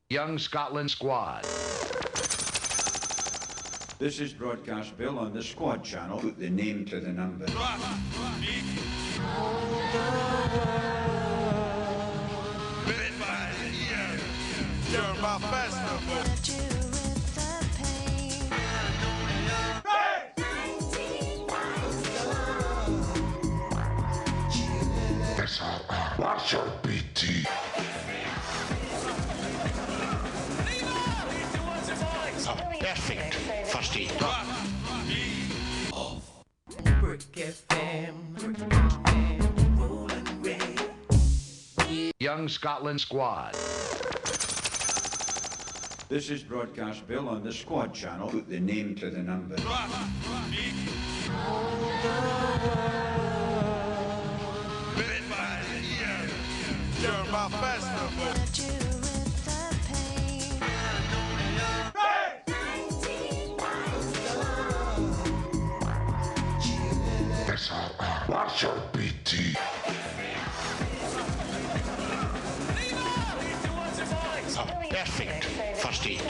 Young Scotland squad. This is Broadcast Bill on the Squad channel. Put the name to the number. SRR, Marshall BT. Perfect first aid. Young Scotland squad. This is Broadcast Bill on the Squad channel. Put the name to the number. SRR, Marshall BT. Perfect first aid.